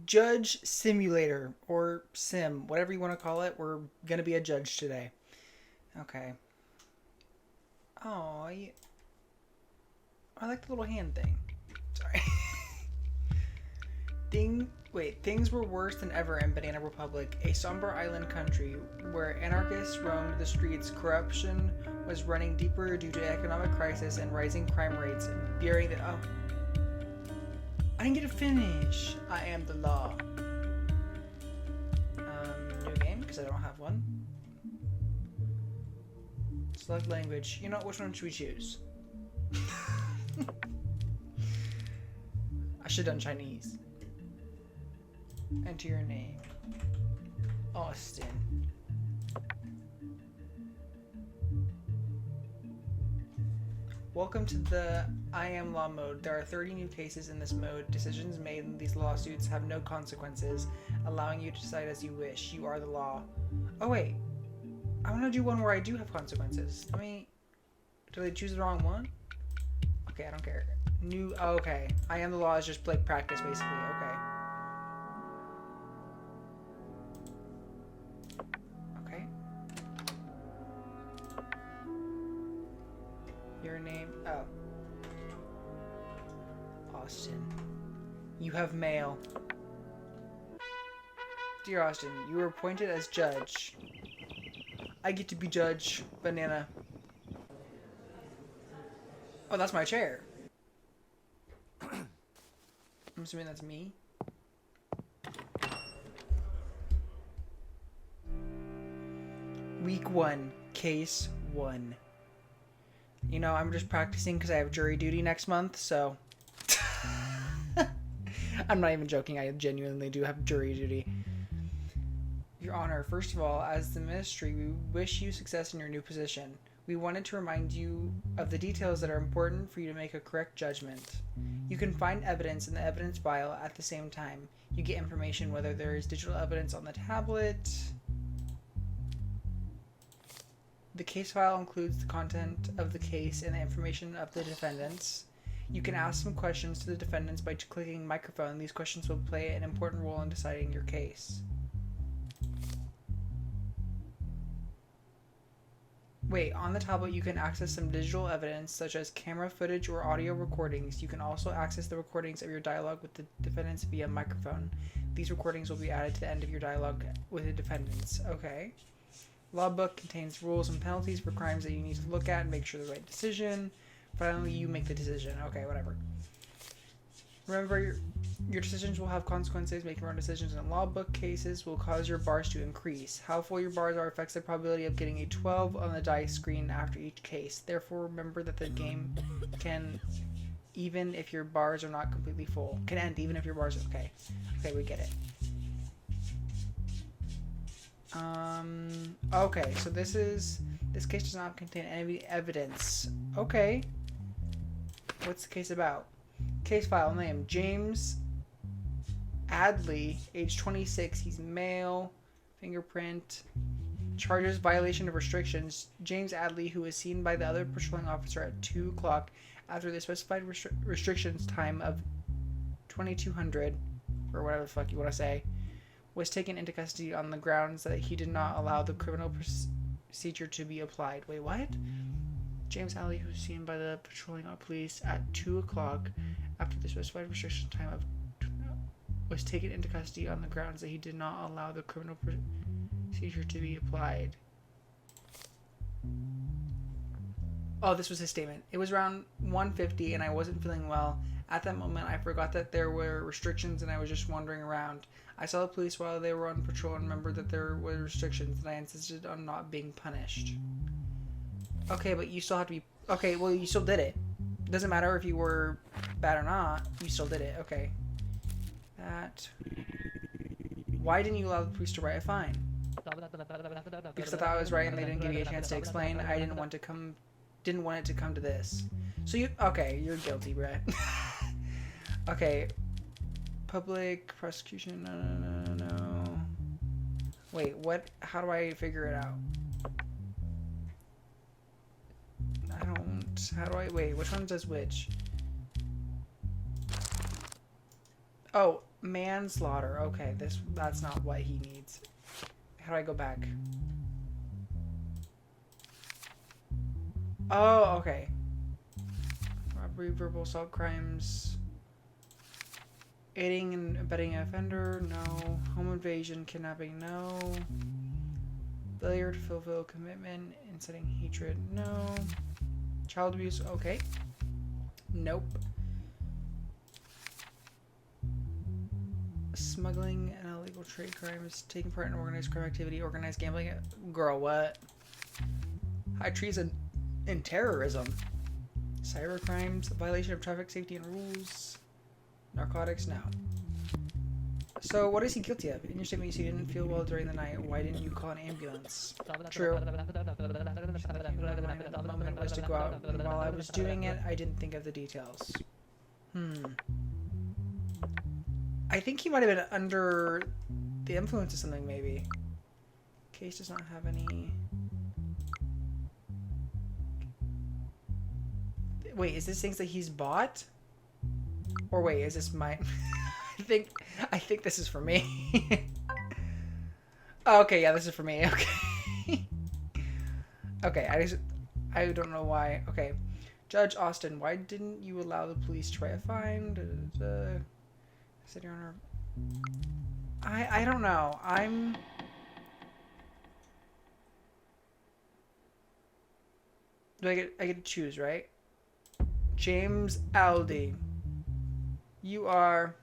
Judge Simulator, or Sim, whatever you want to call it. We're gonna be a judge today. Okay. Oh, I like the little hand thing. Sorry. Things were worse than ever in Banana Republic, a somber island country where anarchists roamed the streets. Corruption was running deeper due to economic crisis and rising crime rates. Bearing the I didn't get to finish. I am the law. New game because I don't have one. Select language. You know, which one should we choose? I should have done Chinese. Enter your name. Austin. Welcome to the I am law mode. There are 30 new cases in this mode. Decisions made in these lawsuits have no consequences, allowing you to decide as you wish. You are the law. Oh wait. I want to do one where I do have consequences. Did I choose the wrong one? Okay, I don't care. Okay. I am the law is just like practice basically. Okay. Your name? Oh. Austin. You have mail. Dear Austin, you were appointed as judge. I get to be judge. Banana. Oh, that's my chair. I'm assuming that's me. Week 1. Case 1. You know, I'm just practicing because I have jury duty next month, so... I'm not even joking, I genuinely do have jury duty. Your Honor, first of all, as the Ministry, we wish you success in your new position. We wanted to remind you of the details that are important for you to make a correct judgment. You can find evidence in the evidence file at the same time. You get information whether there is digital evidence on the tablet... The case file includes the content of the case and the information of the defendants. You can ask some questions to the defendants by clicking microphone. These questions will play an important role in deciding your case. Wait, on the tablet you can access some digital evidence such as camera footage or audio recordings. You can also access the recordings of your dialogue with the defendants via microphone. These recordings will be added to the end of your dialogue with the defendants. Okay. Law book contains rules and penalties for crimes that you need to look at and make sure the right decision. Finally, you make the decision. Okay, whatever. Remember, your decisions will have consequences. Making wrong decisions in law book cases will cause your bars to increase. How full your bars are affects the probability of getting a 12 on the dice screen after each case. Therefore, remember that the game can, even if your bars are not completely full, can end even if your bars are okay. Okay, we get it. Okay, so this case does not contain any evidence. Okay. What's the case about? Case file name, James Adley, age 26, he's male, fingerprint, charges violation of restrictions. James Adley, who was seen by the other patrolling officer at 2 o'clock after the specified restrictions time of 2200, or whatever the fuck you want to say, was taken into custody on the grounds that he did not allow the criminal procedure to be applied. Wait, what? James Alley, who was seen by the patrolling police at 2 o'clock after the specified restriction time of was taken into custody on the grounds that he did not allow the criminal procedure to be applied. Oh, this was his statement. It was around 1:50 and I wasn't feeling well. At that moment, I forgot that there were restrictions and I was just wandering around. I saw the police while they were on patrol and remembered that there were restrictions and I insisted on not being punished. Okay, but you still have to be... Okay, well, you still did it. Doesn't matter if you were bad or not. You still did it. Okay. That... Why didn't you allow the police to write a fine? Because I thought I was right and they didn't give me a chance to explain. I didn't want it to come to this. So you... Okay, you're guilty, Brett. Okay. Public prosecution... No. Wait, what? How do I figure it out? How do I... Wait, which one does which? Oh, Manslaughter. Okay, that's not what he needs. How do I go back? Oh, okay. Robbery, verbal assault crimes. Aiding and abetting an offender, no. Home invasion, kidnapping, no. Failure to fulfill commitment, inciting hatred, no. Child abuse, okay. Nope. Smuggling and illegal trade crimes, taking part in organized crime activity, organized gambling. Girl, what? High treason and terrorism. Cyber crimes, violation of traffic safety and rules. Narcotics, no. So, what is he guilty of? In your statement, you said you didn't feel well during the night. Why didn't you call an ambulance? True. The moment was to go out. And while I was doing it, I didn't think of the details. I think he might have been under the influence of something, maybe. Case does not have any... Wait, is this things that he's bought? Or wait, is this my... I think this is for me. Oh, okay, yeah, this is for me. Okay. Okay, I don't know why. Okay. Judge Austin, why didn't you allow the police to write a fine? Said Your Honor. I don't know. I get to choose, right? James Aldi. You are...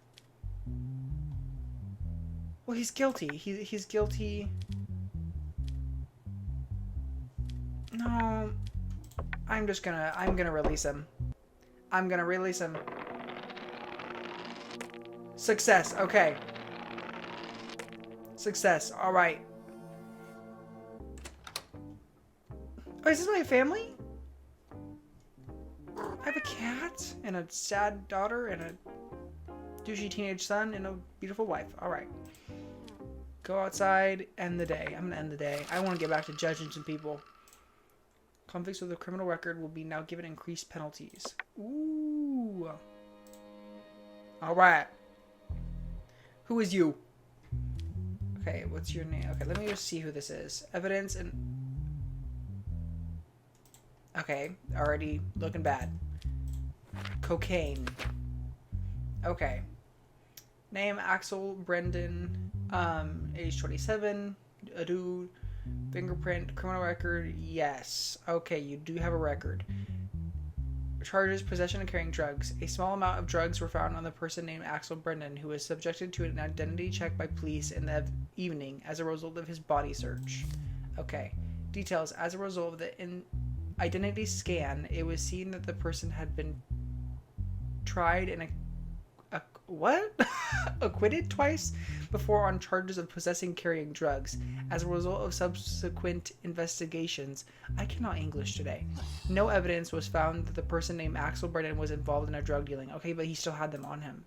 Well, he's guilty. He's guilty. No. I'm gonna release him. I'm gonna release him. Success. Okay. Success. All right. Oh, is this my family? I have a cat and a sad daughter and a douchey teenage son and a beautiful wife. All right. Go outside, end the day. I'm gonna end the day. I want to get back to judging some people. Convicts with a criminal record will be now given increased penalties. Ooh. All right. Who is you? Okay, what's your name? Okay, let me just see who this is. Evidence and... Okay, already looking bad. Cocaine. Okay. Name, Axel Brendan. Age 27. A dude. Fingerprint. Criminal record. Yes. Okay, you do have a record. Charges, possession and carrying drugs. A small amount of drugs were found on the person named Axel Brendan, who was subjected to an identity check by police in the evening as a result of his body search. Okay. Details. As a result of the identity scan, it was seen that the person had been tried and what? Acquitted twice before on charges of possessing carrying drugs. As a result of subsequent investigations, I cannot English today. No evidence was found that the person named Axel Brennan was involved in a drug dealing. Okay, but he still had them on him.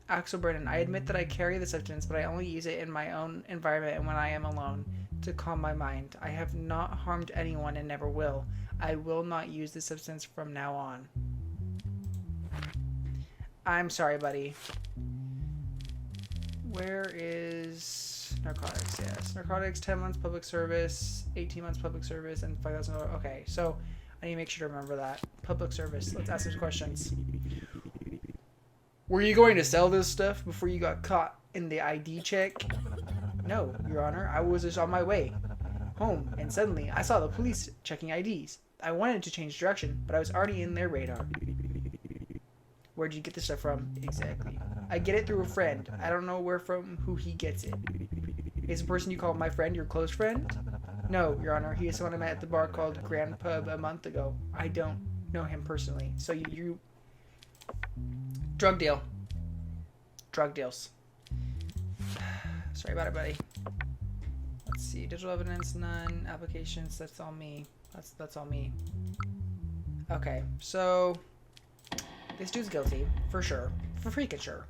Axel Brennan, I admit that I carry the substance, but I only use it in my own environment and when I am alone to calm my mind. I have not harmed anyone and never will. I will not use the substance from now on. I'm sorry, buddy. Where is narcotics? Yes, narcotics. 10 months public service, 18 months public service, and $5,000. Okay, so I need to make sure to remember that public service. Let's ask some questions. Were you going to sell this stuff before you got caught in the ID check? No, Your Honor. I was just on my way home, and suddenly I saw the police checking IDs. I wanted to change direction, but I was already in their radar. Where'd you get this stuff from? Exactly. I get it through a friend. I don't know who he gets it. Is the person you call my friend your close friend? No, Your Honor. He is someone I met at the bar called Grand Pub a month ago. I don't know him personally. So you... Drug deal. Drug deals. Sorry about it, buddy. Let's see. Digital evidence, none. Applications, that's all me. That's all me. Okay, so... This dude's guilty, for sure. For freaking sure.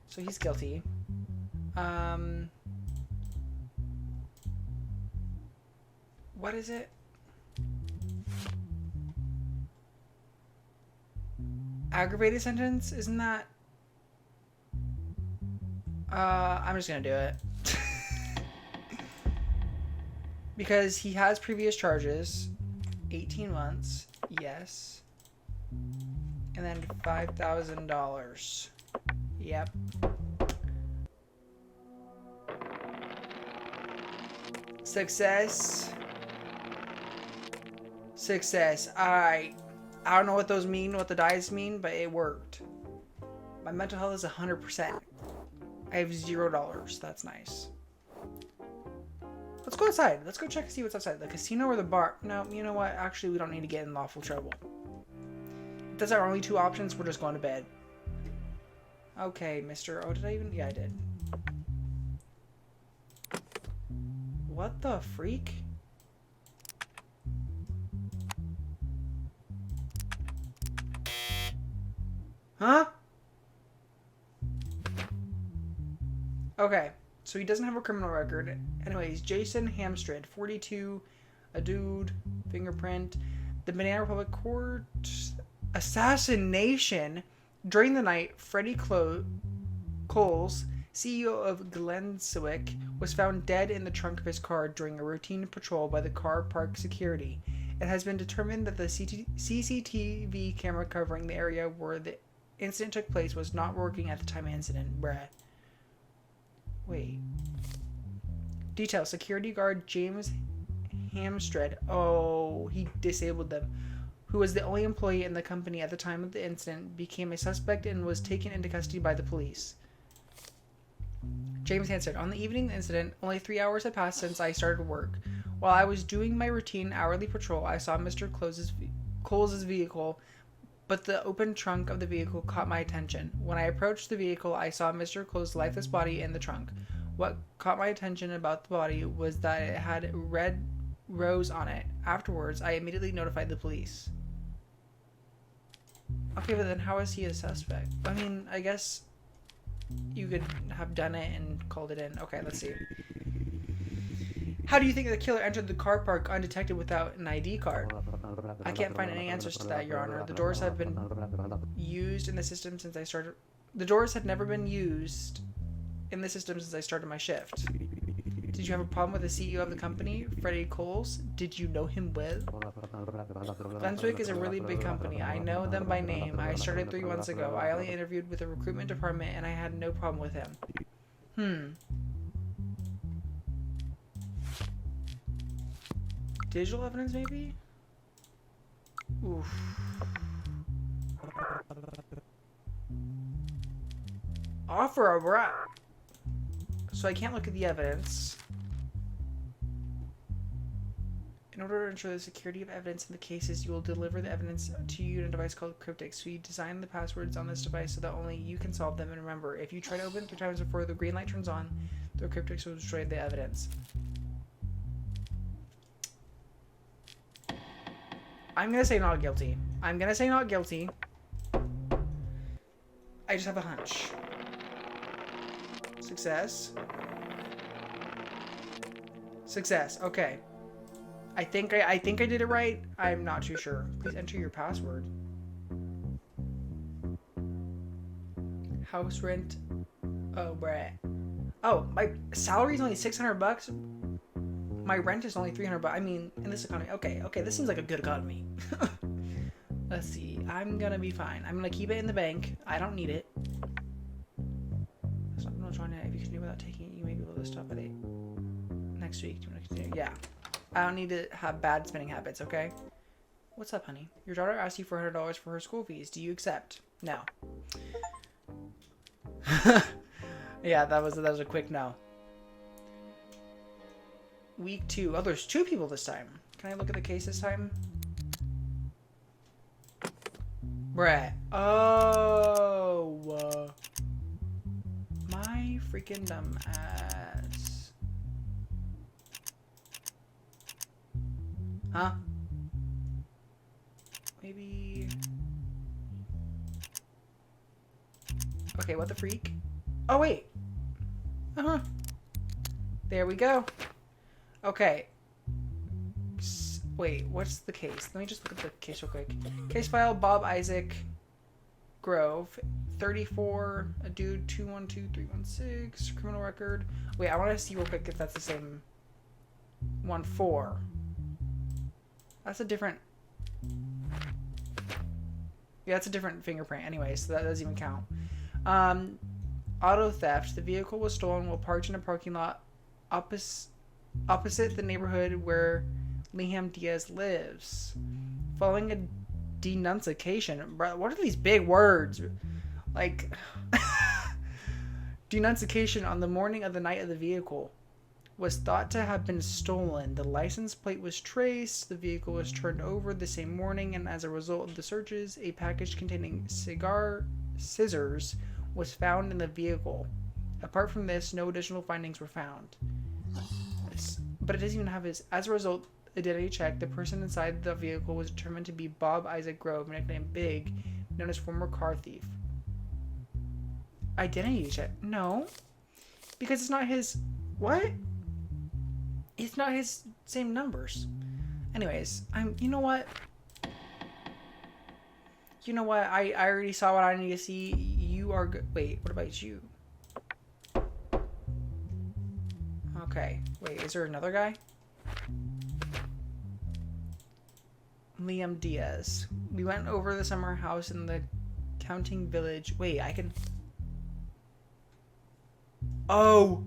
So he's guilty. What is it? Aggravated sentence? Isn't that... I'm just gonna do it. Because he has previous charges. 18 months. Yes. And then $5,000. Yep. Success. Success. Alright. I don't know what those mean, what the dice mean, but it worked. My mental health is 100%. I have $0. That's nice. Let's go outside. Let's go check and see what's outside. The casino or the bar? No, you know what? Actually, we don't need to get in lawful trouble. If that's our only two options, we're just going to bed. Okay, Mr. Oh, did I even? Yeah, I did. What the freak? Huh? Okay, so he doesn't have a criminal record. Anyways, Jason Hamstrid, 42, a dude, fingerprint. The Banana Republic Court assassination. During the night, Freddie Coles, CEO of Glenswick, was found dead in the trunk of his car during a routine patrol by the car park security. It has been determined that the CCTV camera covering the area where the incident took place was not working at the time of incident. Bruh. Wait. Details. Security guard James Hamstred. Oh, he disabled them. Who was the only employee in the company at the time of the incident, became a suspect and was taken into custody by the police. James Hamstred. On the evening of the incident, only 3 hours had passed since I started work. While I was doing my routine hourly patrol, I saw Mr. Coles' vehicle, but the open trunk of the vehicle caught my attention. When I approached the vehicle, I saw Mr. Coles' lifeless body in the trunk. What caught my attention about the body was that it had red rose on it. Afterwards, I immediately notified the police. Okay, but then how is he a suspect? I mean, I guess you could have done it and called it in. Okay, let's see. How do you think the killer entered the car park undetected without an ID card? I can't find any answers to that, Your Honor. The doors have been used in the system since I started... The doors had never been used in the system since I started my shift. Did you have a problem with the CEO of the company, Freddie Coles? Did you know him well? Glenswick is a really big company. I know them by name. I started 3 months ago. I only interviewed with the recruitment department and I had no problem with him. Digital evidence, maybe? Oof. Offer a rat. So I can't look at the evidence. In order to ensure the security of evidence in the cases, you will deliver the evidence to you in a device called Cryptic. So you design the passwords on this device so that only you can solve them. And remember, if you try to open it 3 times before the green light turns on, the Cryptics will destroy the evidence. I'm gonna say not guilty. I'm gonna say not guilty. I just have a hunch. Success. Success. Okay. I think I did it right. I'm not too sure. Please enter your password. House rent. Oh, bruh. Oh, my salary is only $600. My rent is only $300. I mean, in this economy. Okay, this seems like a good economy. Let's see. I'm gonna be fine. I'm gonna keep it in the bank. I don't need it. So I'm not trying to. If you continue without taking it, you may be able to stop at 8 next week. Do you want to continue? Yeah. I don't need to have bad spending habits. Okay. What's up, honey? Your daughter asked you for $100 for her school fees. Do you accept? No. Yeah, that was a quick no. Week 2. Oh, there's 2 people this time. Can I look at the case this time? Bruh. Oh. My freaking dumb ass. Huh? Maybe... Okay, what the freak? Oh, wait. Uh-huh. There we go. Okay. Wait, what's the case? Let me just look at the case real quick. Case file, Bob Isaac. Grove. 34, a dude, 212316, criminal record. Wait, I want to see real quick if that's the same one. 4. That's a different... Yeah, that's a different fingerprint anyway, so that doesn't even count. Auto theft. The vehicle was stolen while parked in a parking lot opposite the neighborhood where Liam Diaz lives. Following a denunciation. Bro, what are these big words? Like, denunciation on the morning of the night of the vehicle was thought to have been stolen. The license plate was traced. The vehicle was turned over the same morning, and as a result of the searches, a package containing cigar scissors was found in the vehicle. Apart from this, no additional findings were found. But it doesn't even have his... As a result, identity check, the person inside the vehicle was determined to be Bob Isaac Grove, nicknamed Big, known as former car thief. Identity check? No. Because it's not his... What? It's not his same numbers. Anyways, you know what? You know what? I already saw what I need to see. You are good. Wait, what about you? Okay. Wait, is there another guy? Liam Diaz. We went over the summer house in the counting village. Wait, I can... Oh!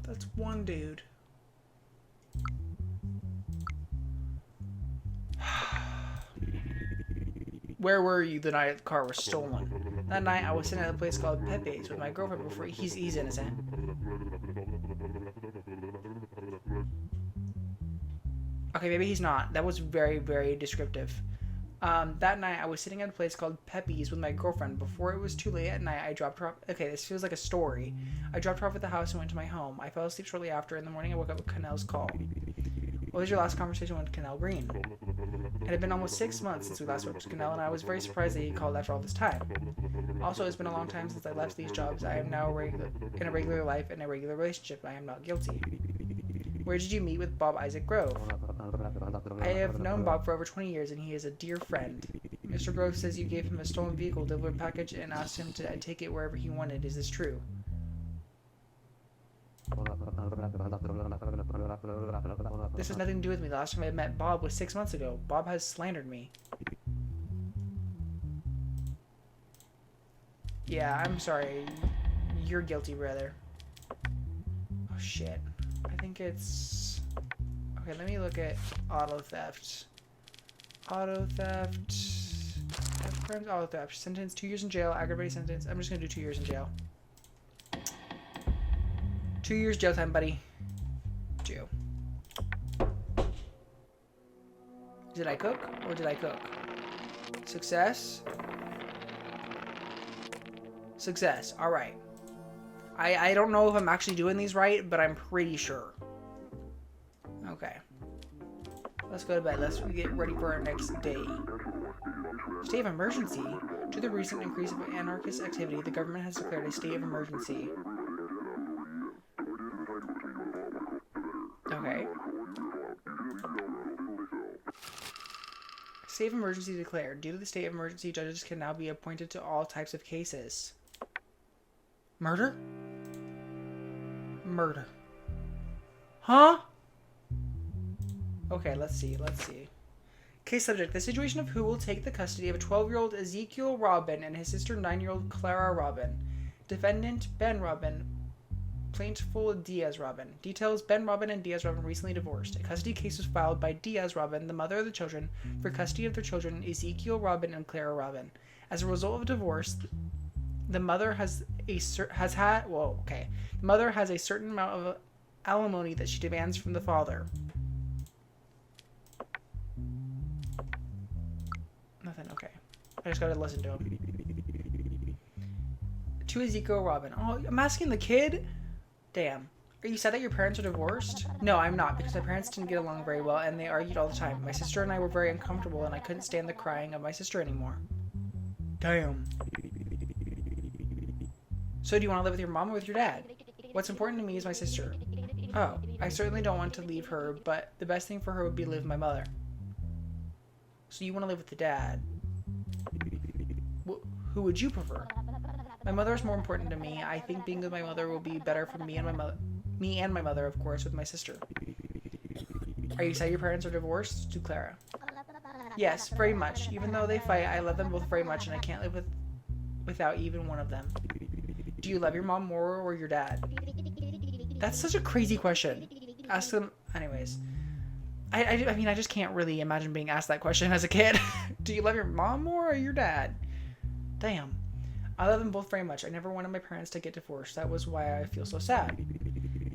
That's one dude. Where were you the night the car was stolen? That night I was sitting at a place called Pepe's with my girlfriend before he's innocent. Okay, maybe he's not. That was very, very descriptive. That night I was sitting at a place called Pepe's with my girlfriend. Before it was too late at night, I dropped her off. Okay, this feels like a story. I dropped her off at the house and went to my home. I fell asleep shortly after. In the morning I woke up with Cannell's call. What was your last conversation with Cannell Green? It had been almost 6 months since we last spoke to Cannell, and I was very surprised that he called after all this time. Also, it's been a long time since I left these jobs. I am now in a regular life and a regular relationship. I am not guilty. Where did you meet with Bob Isaac Grove? I have known Bob for over 20 years, and he is a dear friend. Mr. Grove says you gave him a stolen vehicle delivered package and asked him to take it wherever he wanted. Is this true? This has nothing to do with me. The last time I met Bob was 6 months ago. Bob has slandered me. Yeah, I'm sorry. You're guilty, brother. Oh, shit. I think it's... Okay, let me look at auto theft. Auto theft. Theft crimes, auto theft. Sentence, 2 years in jail. Aggravated sentence. I'm just gonna do 2 years in jail. 2 years jail time, buddy. Jail. Did I cook or did I cook? Success. Success. All right. I don't know if I'm actually doing these right, but I'm pretty sure. Okay. Let's go to bed. Let's get ready for our next day. State of emergency. Due to the recent increase of anarchist activity, the government has declared a state of emergency. Okay. State of emergency declared. Due to the state of emergency, judges can now be appointed to all types of cases. Murder? Murder. Huh? Okay, let's see. Case subject. The situation of who will take the custody of a 12-year-old Ezekiel Robin and his sister 9-year-old Clara Robin. Defendant Ben Robin. Plaintiff Diaz Robin. Details: Ben Robin and Diaz Robin recently divorced. A custody case was filed by Diaz Robin, the mother of the children, for custody of their children Ezekiel Robin and Clara Robin. As a result of divorce, the mother has a certain amount of alimony that she demands from the father. Nothing. Okay. I just gotta listen to him. To Ezekiel Robin. Oh, I'm asking the kid? Damn. Are you sad that your parents are divorced? No, I'm not, because my parents didn't get along very well and they argued all the time. My sister and I were very uncomfortable and I couldn't stand the crying of my sister anymore. Damn. So do you want to live with your mom or with your dad? What's important to me is my sister. Oh, I certainly don't want to leave her, but the best thing for her would be to live with my mother. So you want to live with the dad. Who would you prefer? My mother is more important to me. I think being with my mother will be better for me and my mother, of course, with my sister. Are you sad your parents are divorced? To Clara. Yes, very much. Even though they fight, I love them both very much and I can't live without even one of them. Do you love your mom more or your dad? That's such a crazy question. Ask them... Anyways. I mean, I just can't really imagine being asked that question as a kid. Do you love your mom more or your dad? Damn. I love them both very much. I never wanted my parents to get divorced. That was why I feel so sad.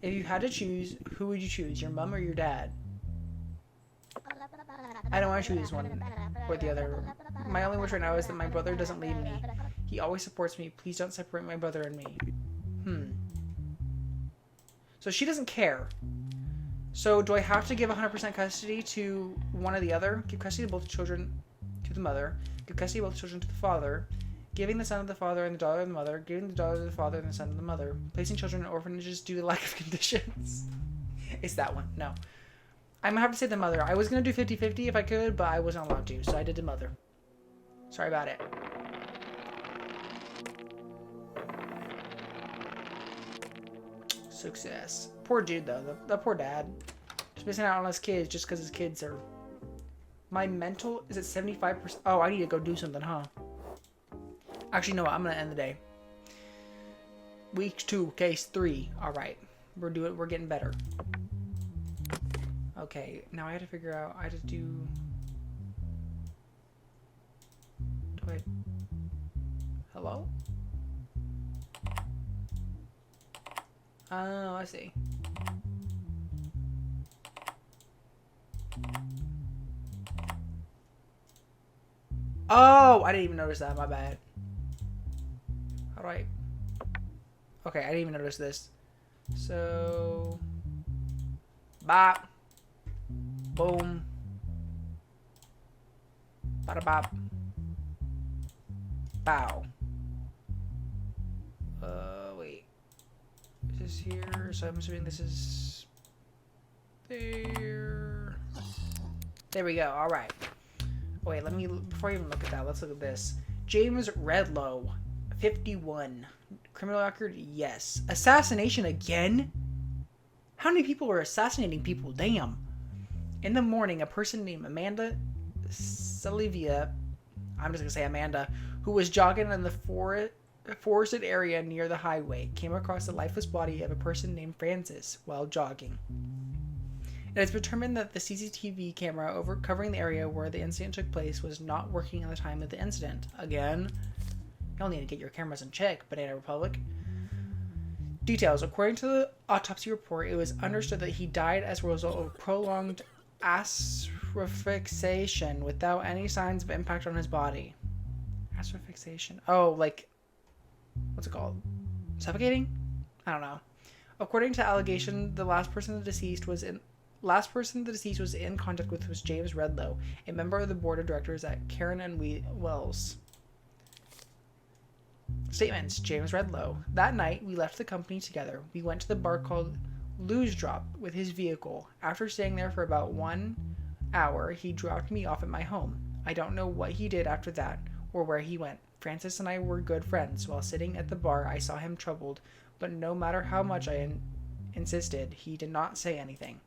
If you had to choose, who would you choose? Your mom or your dad? I don't want to choose one or the other. My only wish right now is that my brother doesn't leave me. He always supports me. Please don't separate my brother and me. So she doesn't care. So do I have to give 100% custody to one or the other? Give custody of both children to the mother. Give custody of both children to the father. Giving the son of the father and the daughter of the mother. Giving the daughter to the father and the son of the mother. Placing children in orphanages due to lack of conditions. It's that one. No. I'm going to have to say the mother. I was going to do 50-50 if I could, but I wasn't allowed to. So I did the mother. Sorry about it. Success. Poor dude, though. The poor dad. Just missing out on his kids just because his kids are... My mental... Is it 75%? Oh, I need to go do something, huh? Actually, no, I'm going to end the day. Week 2, case 3. Alright. We're getting better. Okay, now I have to figure out... I just do... Hello? Oh, I see. Oh, I didn't even notice that. My bad. How do I... Okay, I didn't even notice this. So... Bop. Boom. Bada bop. Bow. Wait. Is this here? So I'm assuming this is... There. There we go. Alright. Wait, let me... Before I even look at that, let's look at this. James Redlow. 51. Criminal record? Yes. Assassination again? How many people are assassinating people? Damn. In the morning, a person named Amanda Salivia, I'm just going to say Amanda, who was jogging in the forested area near the highway, came across the lifeless body of a person named Francis while jogging. It is determined that the CCTV camera covering the area where the incident took place was not working at the time of the incident. Again, you'll need to get your cameras in check, Banana Republic. Details. According to the autopsy report, it was understood that he died as a result of prolonged asphyxiation without any signs of impact on his body. Asphyxiation. Oh, like, what's it called? Suffocating? I don't know. According to allegation, the last person the deceased was in contact with was James Redlow, a member of the board of directors at Karen and Wells. Statements. James Redlow. That night, we left the company together. We went to the bar called Lou's Drop with his vehicle. After staying there for about 1 hour, he dropped me off at my home. I don't know what he did after that or where he went. Francis and I were good friends. While sitting at the bar, I saw him troubled, but no matter how much I insisted, he did not say anything.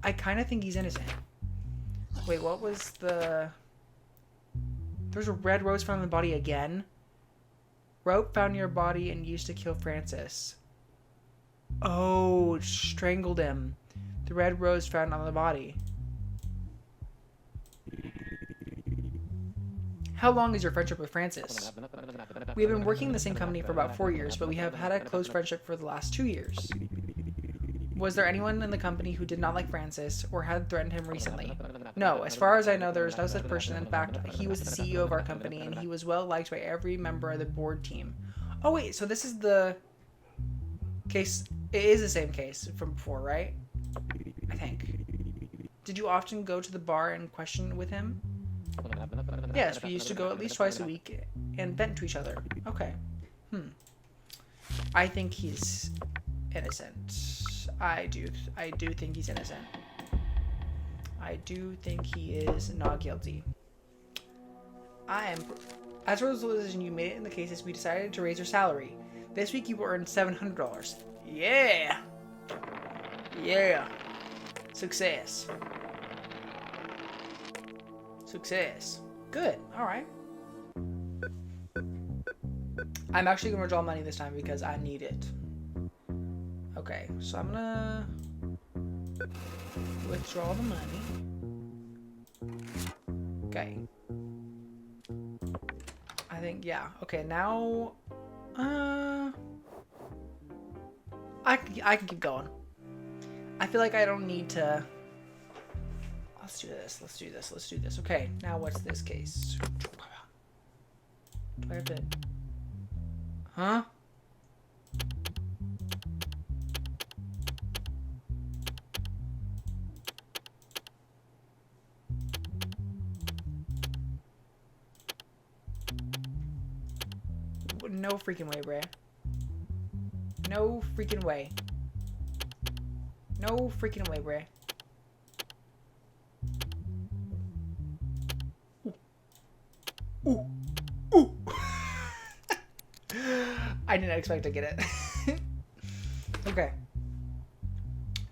I kind of think he's innocent. Wait, what was the... There's a red rose found in the body again. Rope found near body and used to kill Francis. Oh, strangled him. The red rose found on the body. How long is your friendship with Francis? We have been working in the same company for about 4 years, but we have had a close friendship for the last 2 years. Was there anyone in the company who did not like Francis or had threatened him recently? No, as far as I know, there is no such person. In fact, he was the CEO of our company, and he was well liked by every member of the board team. Oh wait, so this is the... Case, it is the same case from before, right? I think. Did you often go to the bar and question with him? Yes, we used to go at least twice a week and vent to each other. Okay. I think he's innocent. I do think he's innocent. I do think he is not guilty. As a result of the decision you made it in the cases, we decided to raise your salary. This week you will earn $700. Yeah! Yeah! Success. Success. Good. Alright. I'm actually going to withdraw money this time because I need it. Okay, so I'm gonna withdraw the money. Okay. I think, yeah. Okay, now, I can keep going. I feel like I don't need to. Let's do this. Let's do this. Let's do this. Okay, now what's this case? Do I have to? Huh? No freaking way, bruh. No freaking way. No freaking way, bruh. Ooh. Ooh. Ooh. I didn't expect to get it. Okay.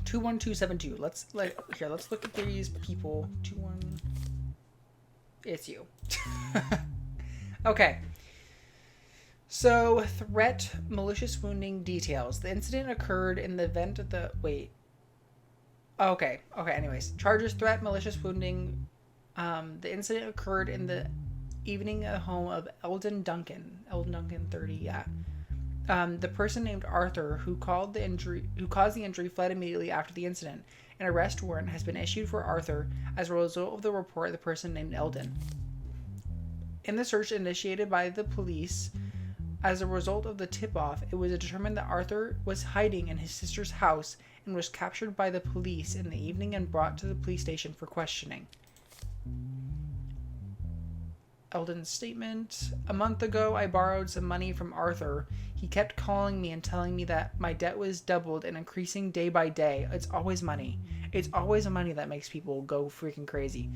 21272. Let's look at these people. 21. It's you. Okay. So, threat, malicious wounding, details. The incident occurred in the event of the... Wait. Okay. Okay, anyways. Charges, threat, malicious wounding. The incident occurred in the evening at the home of Eldon Duncan. Eldon Duncan, 30, yeah. The person named Arthur, who caused the injury, fled immediately after the incident. An arrest warrant has been issued for Arthur as a result of the report of the person named Eldon. In the search initiated by the police... As a result of the tip-off, it was determined that Arthur was hiding in his sister's house and was captured by the police in the evening and brought to the police station for questioning. Eldon's statement. A month ago, I borrowed some money from Arthur. He kept calling me and telling me that my debt was doubled and increasing day by day. It's always money. It's always money that makes people go freaking crazy.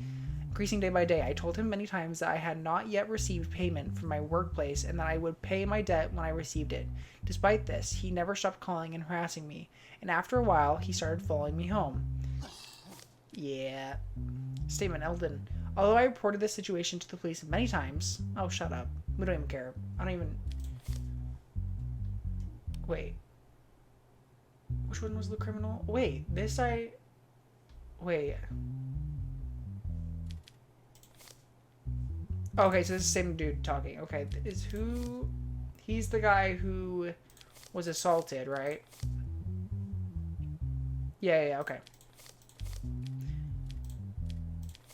Increasing day by day. I told him many times that I had not yet received payment from my workplace and that I would pay my debt when I received it. Despite this, he never stopped calling and harassing me, and after a while, he started following me home. Yeah. Statement. Eldon. Although I reported this situation to the police many times... Oh, shut up. We don't even care. I don't even... Wait. Which one was the criminal? Wait, this I... Wait... Okay, so this is the same dude talking. Okay, he's the guy who was assaulted, right? Yeah, okay.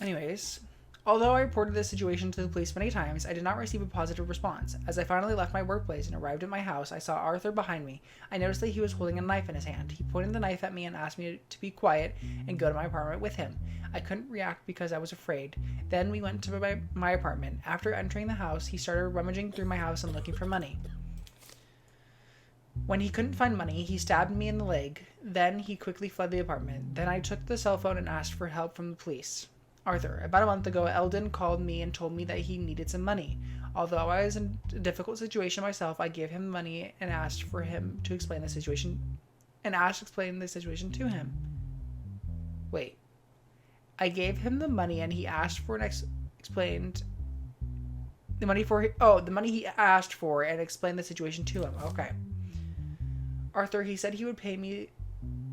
Anyways, although I reported this situation to the police many times, I did not receive a positive response. As I finally left my workplace and arrived at my house, I saw Arthur behind me. I noticed that he was holding a knife in his hand. He pointed the knife at me and asked me to be quiet and go to my apartment with him. I couldn't react because I was afraid. Then we went to my apartment. After entering the house, he started rummaging through my house and looking for money. When he couldn't find money, he stabbed me in the leg. Then he quickly fled the apartment. Then I took the cell phone and asked for help from the police. Arthur. About a month ago, Eldon called me and told me that he needed some money. Although I was in a difficult situation myself, I gave him money and asked for him to explain the situation to him. Wait. I gave him the money and he asked for explained the money for the money he asked for and explained the situation to him. Okay. Arthur, he said he would pay me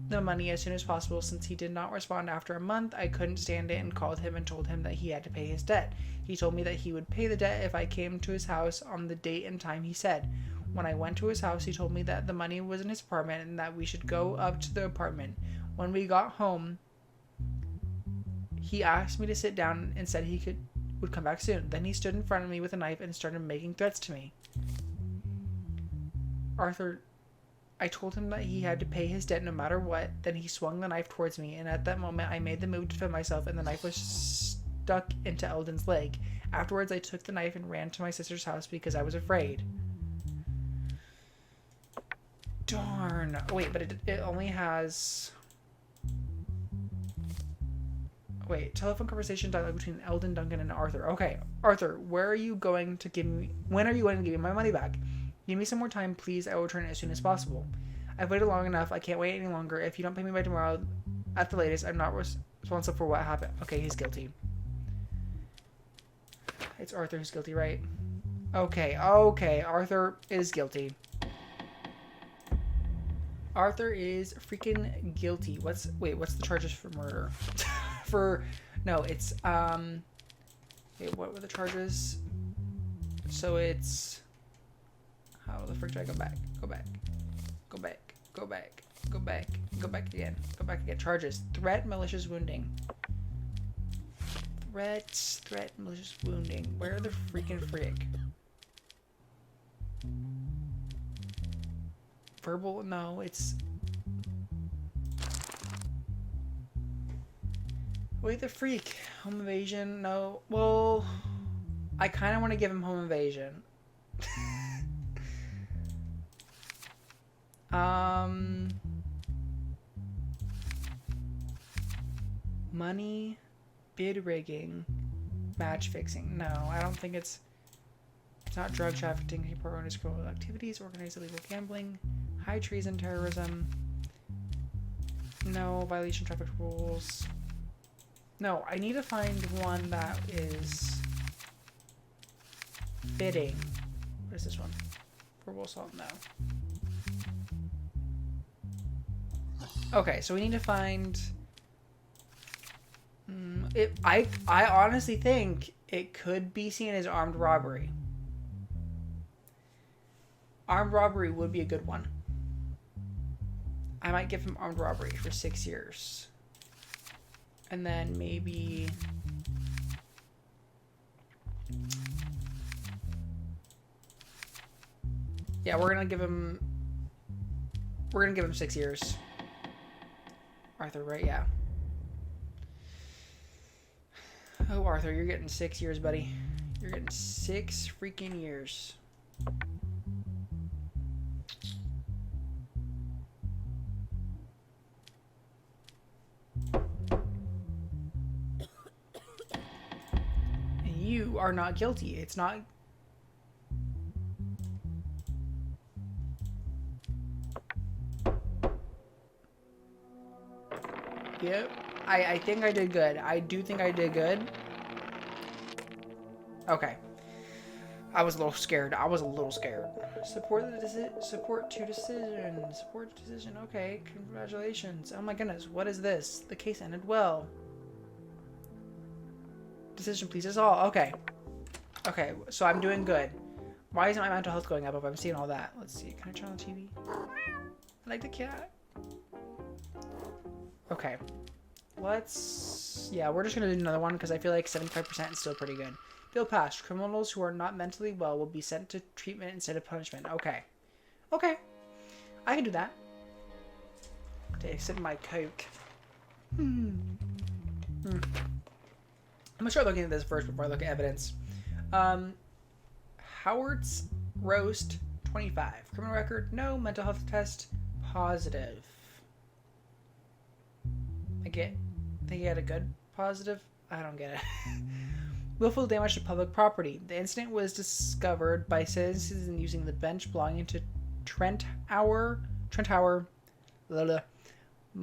the money as soon as possible. Since he did not respond after a month, I couldn't stand it and called him and told him that he had to pay his debt. He told me that he would pay the debt if I came to his house on the date and time he said. When I went to his house, he told me that the money was in his apartment and that we should go up to the apartment. When we got home, he asked me to sit down and said he would come back soon. Then he stood in front of me with a knife and started making threats to me. Arthur, I told him that he had to pay his debt no matter what. Then he swung the knife towards me, and at that moment I made the move to defend myself, and the knife was stuck into Eldon's leg. Afterwards, I took the knife and ran to my sister's house because I was afraid. Darn. Oh, wait, but it only has... Wait, telephone conversation dialogue between Eldon, Duncan, and Arthur. Okay, Arthur, when are you going to give me my money back? Give me some more time, please. I will return it as soon as possible. I've waited long enough. I can't wait any longer. If you don't pay me by tomorrow, at the latest, I'm not responsible for what happened. Okay, he's guilty. It's Arthur who's guilty, right? Okay, Arthur is guilty. Arthur is freaking guilty. What's the charges for murder? It's wait, what were the charges? So it's, how the frick do I go back? Go back again. Charges: threat, malicious wounding. Threat, malicious wounding. Where the freaking frick? Verbal? No, it's... Wait, the freak. Home invasion? No. Well, I kind of want to give him home invasion. Money, bid rigging, match fixing. No, I don't think it's not drug trafficking, organized criminal activities, organized illegal gambling, high treason, terrorism. No, violation traffic rules. No, I need to find one that is bidding. What is this one? Verbal assault? No. Okay, so we need to find... I honestly think it could be seen as armed robbery. Armed robbery would be a good one. I might give him armed robbery for 6 years. And then maybe... Yeah, we're gonna give him 6 years. Arthur, right? Yeah. Oh, Arthur, you're getting 6 years, buddy. You're getting 6 freaking years. And you are not guilty. It's not... Yep. I think I did good. I do think I did good. Okay. I was a little scared. Support the decision. Support decision. Okay. Congratulations. Oh my goodness. What is this? The case ended well. Decision pleases all. Okay. Okay. So I'm doing good. Why isn't my mental health going up if I'm seeing all that? Let's see. Can I turn on the TV? I like the cat. Okay. Yeah, we're just going to do another one because I feel like 75% is still pretty good. Bill passed. Criminals who are not mentally well will be sent to treatment instead of punishment. Okay. Okay. I can do that. Take a sip of my Coke. I'm going to start looking at this first before I look at evidence. Howard's roast, 25. Criminal record, no. Mental health test, positive. I think he had a good positive. I don't get it. Willful damage to public property. The incident was discovered by citizens using the bench belonging to Trent Tower. Blah, blah.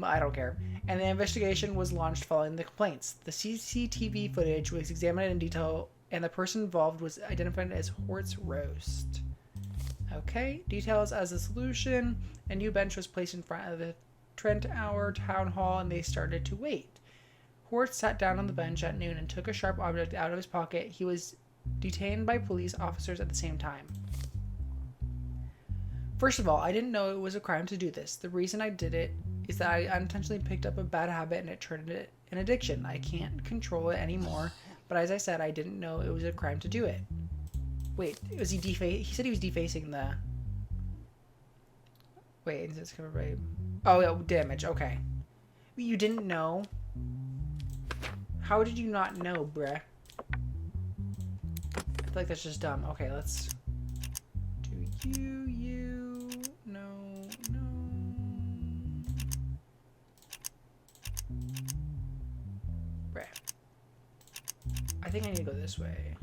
I don't care. And the investigation was launched following the complaints. The CCTV footage was examined in detail, and the person involved was identified as Hort's Roast. Okay. Details as a solution. A new bench was placed in front of the Trent Tower Town Hall, and they started to wait. Hort sat down on the bench at noon and took a sharp object out of his pocket. He was detained by police officers at the same time. First of all, I didn't know it was a crime to do this. The reason I did it is that I unintentionally picked up a bad habit and it turned into an addiction. I can't control it anymore, but as I said, I didn't know it was a crime to do it. Wait, was he said he was defacing the... Wait, it's covered by... Oh, yeah, damage. Okay. You didn't know? How did you not know, bruh? I feel like that's just dumb. Okay, let's... Do you... No, no... Bruh. I think I need to go this way.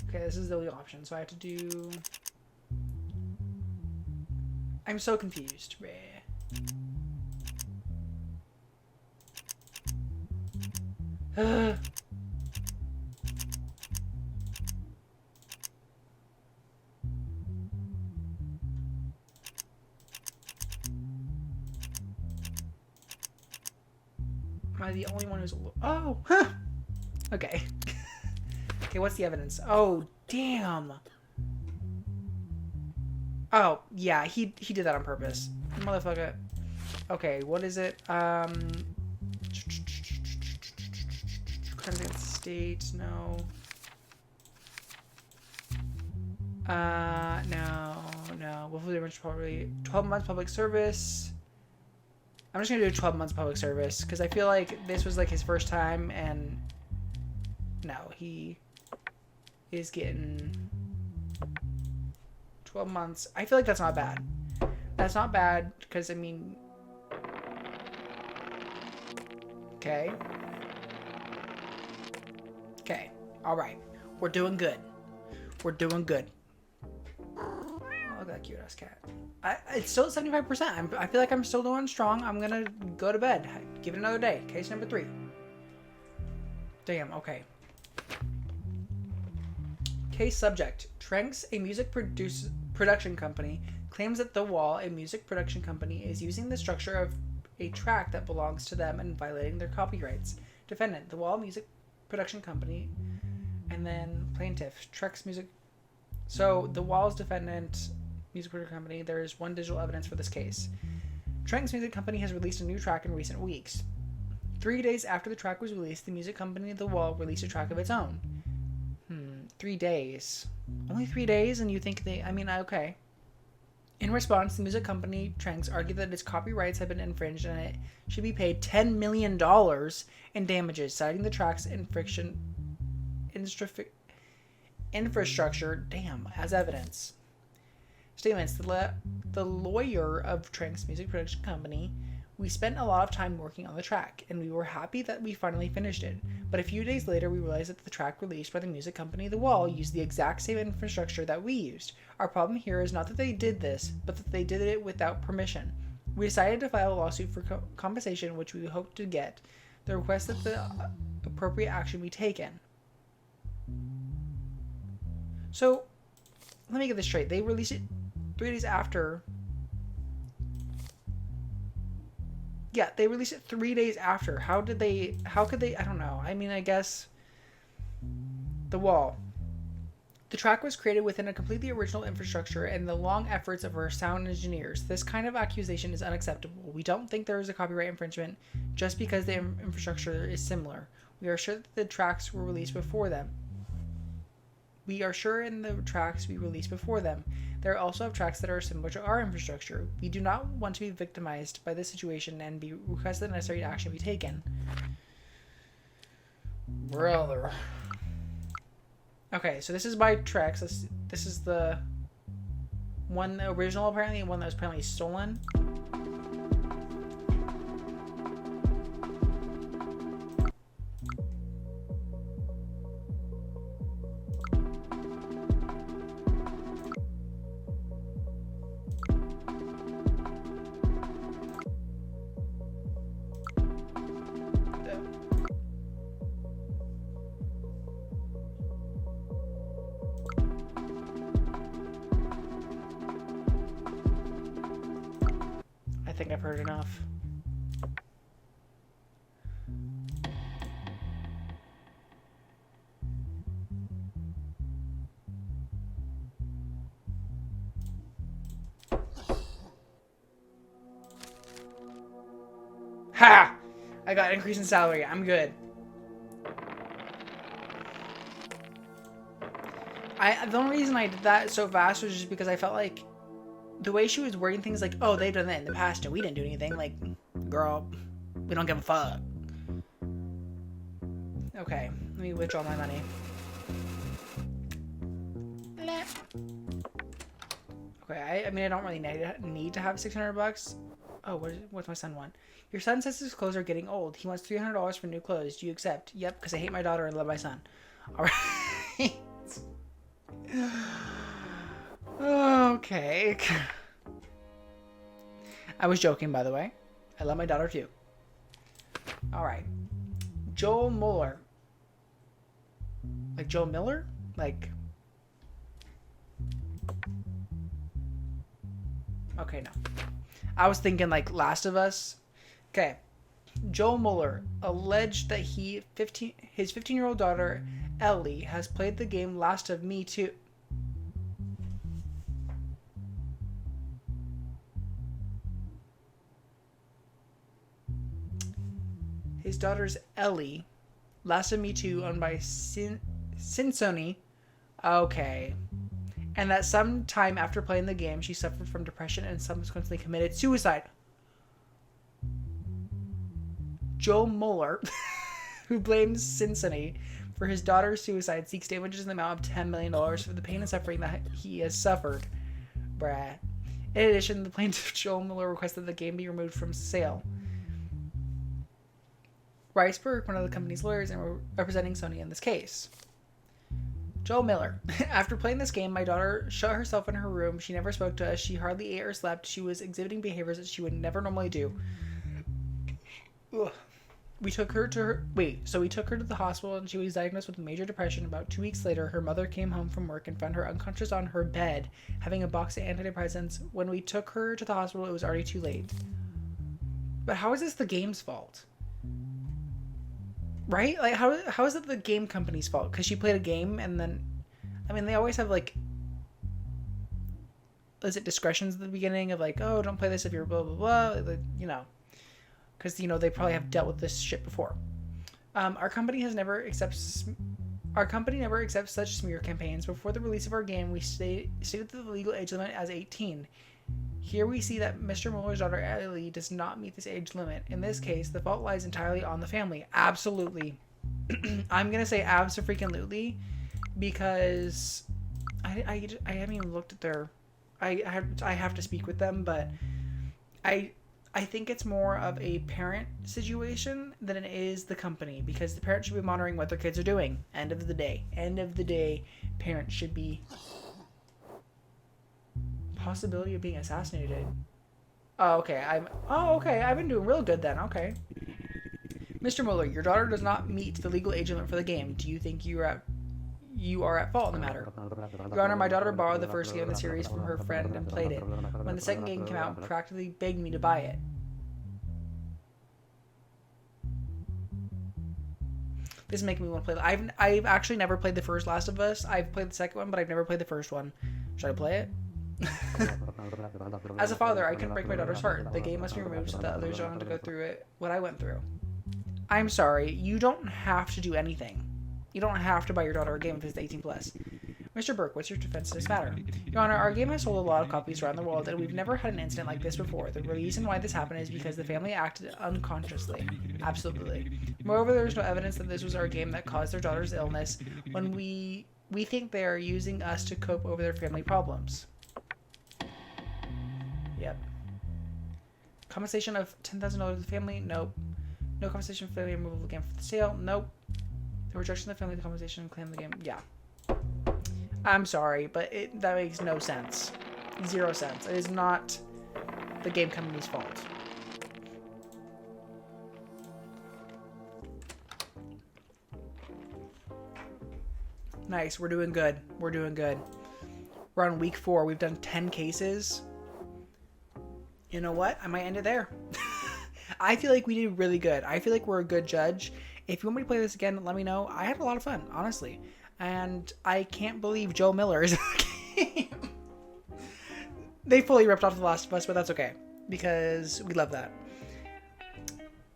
Okay, this is the only option, so I have to do... I'm so confused, bruh. Am I the only one who's... Oh! Okay. Okay, what's the evidence? Oh, damn! Oh, yeah, he did that on purpose. Motherfucker. Okay, what is it? Crimson State, no. No. Willful damage, probably 12 months public service. I'm just gonna do 12 months public service because I feel like this was like his first time, and no, he is getting 12 months. I feel like that's not bad. That's not bad because I mean, okay. Okay. All right. We're doing good. We're doing good. Oh, look at that cute ass cat. It's still at 75%. I feel like I'm still doing strong. I'm gonna go to bed. Give it another day. Case number 3. Damn. Okay. Case subject. Tranks, a music production company, claims that The Wall, a music production company, is using the structure of a track that belongs to them and violating their copyrights. Defendant. The Wall Music Production Company, and then plaintiff, Trex Music. So the Wall's defendant, music production company, there is one digital evidence for this case. Trex Music Company has released a new track in recent weeks. 3 days after the track was released, the music company The Wall released a track of its own. 3 days. Only 3 days, and you think they... I mean, okay. In response, the music company Tranks argued that its copyrights had been infringed and it should be paid $10 million in damages, citing the track's infrastructure, as evidence. Statements. The lawyer of Tranks Music Production Company, we spent a lot of time working on the track, and we were happy that we finally finished it. But a few days later, we realized that the track released by the music company The Wall used the exact same infrastructure that we used. Our problem here is not that they did this, but that they did it without permission. We decided to file a lawsuit for compensation, which we hope to get. The request that the appropriate action be taken. So, let me get this straight. They released it 3 days after. Yeah, they released it 3 days after. How could they, I don't know. I mean, I guess The Wall. The track was created within a completely original infrastructure and the long efforts of our sound engineers. This kind of accusation is unacceptable. We don't think there is a copyright infringement just because the infrastructure is similar. We are sure that the tracks were released before them. There are also tracks that are similar to our infrastructure. We do not want to be victimized by this situation and request that necessary action be taken. Brother. Okay, so this is by Trex. This is the one, the original apparently, one that was apparently stolen. I think I've heard enough. Ha! I got an increase in salary. I'm good. The only reason I did that so fast was just because I felt like the way she was wording things like, oh, they've done that in the past and we didn't do anything. Like, girl, we don't give a fuck. Okay, let me withdraw my money. Okay, I mean, I don't really need to have $600. Oh, what's my son want? Your son says his clothes are getting old. He wants $300 for new clothes. Do you accept? Yep, because I hate my daughter and love my son. All right. Okay. I was joking, by the way. I love my daughter too. All right. Joel Mueller. Like Joe Miller? Like... Okay, no. I was thinking like Last of Us. Okay. Joel Mueller alleged that his 15-year-old daughter, Ellie, has played the game Last of Me Too. His daughter's Ellie, Last of Me Too, owned by Sony. Okay. And that sometime after playing the game, she suffered from depression and subsequently committed suicide. Joe Mueller, who blames Sony for his daughter's suicide, seeks damages in the amount of $10 million for the pain and suffering that he has suffered. Bruh. In addition, the plaintiff, Joe Mueller, requested the game be removed from sale. Riceberg, one of the company's lawyers, and representing Sony in this case. Joel Miller. After playing this game, my daughter shut herself in her room. She never spoke to us. She hardly ate or slept. She was exhibiting behaviors that she would never normally do. Ugh. We took her to the hospital and she was diagnosed with major depression. About 2 weeks later, her mother came home from work and found her unconscious on her bed, having a box of antidepressants. When we took her to the hospital, it was already too late. But how is this the game's fault? Right? Like, how is it the game company's fault? Because she played a game and then... I mean, they always have, like... Is it discretions at the beginning of, like, oh, don't play this if you're blah, blah, blah. Like, you know. Because, you know, they probably have dealt with this shit before. Our company never accepts such smear campaigns. Before the release of our game, we stated the legal age limit as 18. Here we see that Mr. Mueller's daughter, Ellie, does not meet this age limit. In this case, the fault lies entirely on the family. Absolutely. I'm going to say abso-freaking-lutely because I haven't even looked at their... I have to speak with them, but I think it's more of a parent situation than it is the company, because the parents should be monitoring what their kids are doing. End of the day. End of the day, parents should be... Possibility of being assassinated. Oh, okay. I've been doing real good then. Okay. Mr. Mueller, your daughter does not meet the legal age limit for the game. Do you think you are at fault in the matter? Your Honor, my daughter borrowed the first game in the series from her friend and played it. When the second game came out, practically begged me to buy it. This is making me want to play. I've actually never played the first Last of Us. I've played the second one, but I've never played the first one. Should I play it? As a father, I couldn't break my daughter's heart. The game must be removed so that others don't have to go through what I went through. I'm sorry, you don't have to do anything. You don't have to buy your daughter a game if it's 18 plus. Mr. Burke, what's your defense to this matter? Your Honor, our game has sold a lot of copies around the world, and we've never had an incident like this before. The reason why this happened is because the family acted unconsciously. Absolutely. Moreover, there is no evidence that this was our game that caused their daughter's illness. When we think they are using us to cope over their family problems. Yep. Compensation of $10,000 to the family? Nope. No compensation for family removal of the game for the sale? Nope. The rejection of the family, the compensation, and claim the game? Yeah. I'm sorry, but that makes no sense. 0 cents. It is not the game company's fault. Nice. We're doing good. We're doing good. We're on week 4. We've done 10 cases. You know what? I might end it there. I feel like we did really good. I feel like we're a good judge. If you want me to play this again, let me know. I had a lot of fun, honestly. And I can't believe Joe Miller is in the game. They fully ripped off The Last of Us, but that's okay. Because we love that.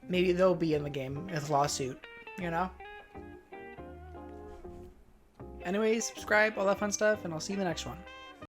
Maybe they'll be in the game with a lawsuit, you know? Anyways, subscribe, all that fun stuff, and I'll see you in the next one.